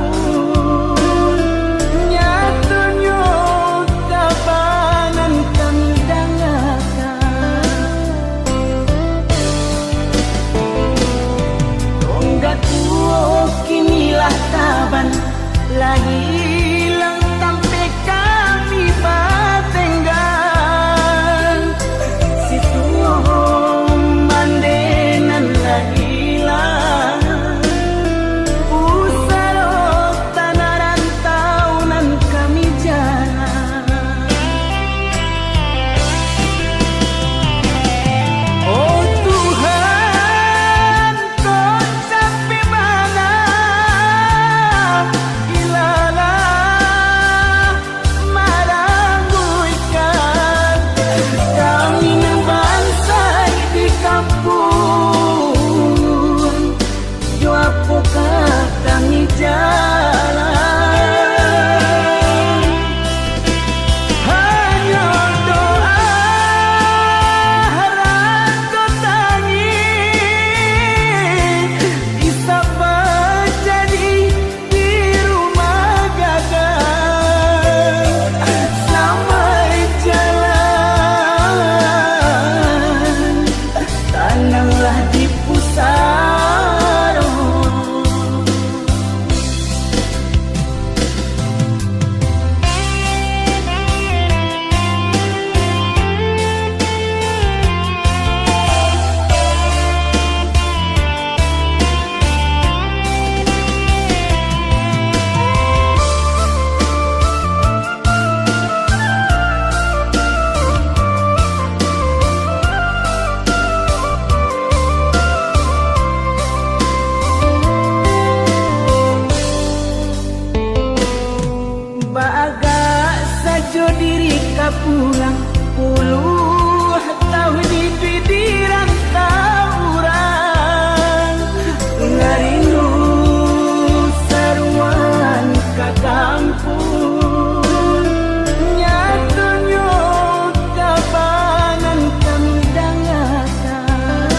kampung nyatunya kabanan kami dangakan tonggak tuo kinilah taban lagi hilang sampai kami batenggan situ mandenan lagi hilang usaro tanah rantaunan kami jalan oh Tuhan kau sampai mana ilalah marangguikan kami nang bangsa di kampung yo apakah kami jalan hanya doa harap kau tangi bisa menjadi di rumah gagal sampai jalan tananglah di pusaro baga sajo diri ka pulang puluh tahun di dirantau urang ngarindu saruan ka kampung nyatunya kabanan kami dangakan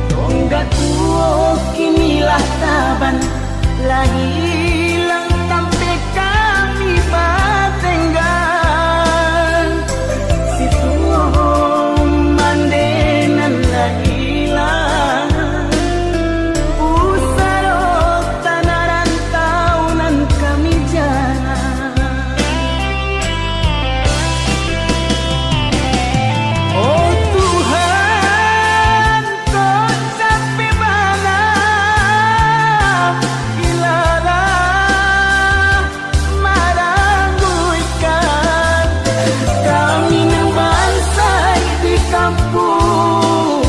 tonggak tuo kinilah taban lagi hilang sampai kami batenggan situ mandenan lagi hilang usaro tanah rantaunan kami jalan oh Tuhan kau sampai mana ilalah marangguikan kami nang bangsa di kampung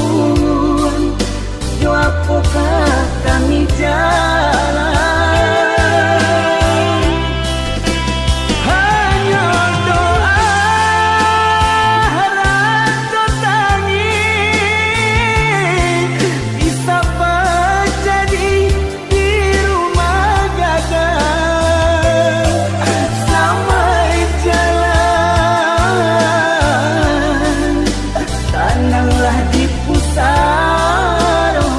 yo apakah kami jalan hanya doa harap kau tangi bisa menjadi di rumah gagal sampai jalan tananglah di pusaro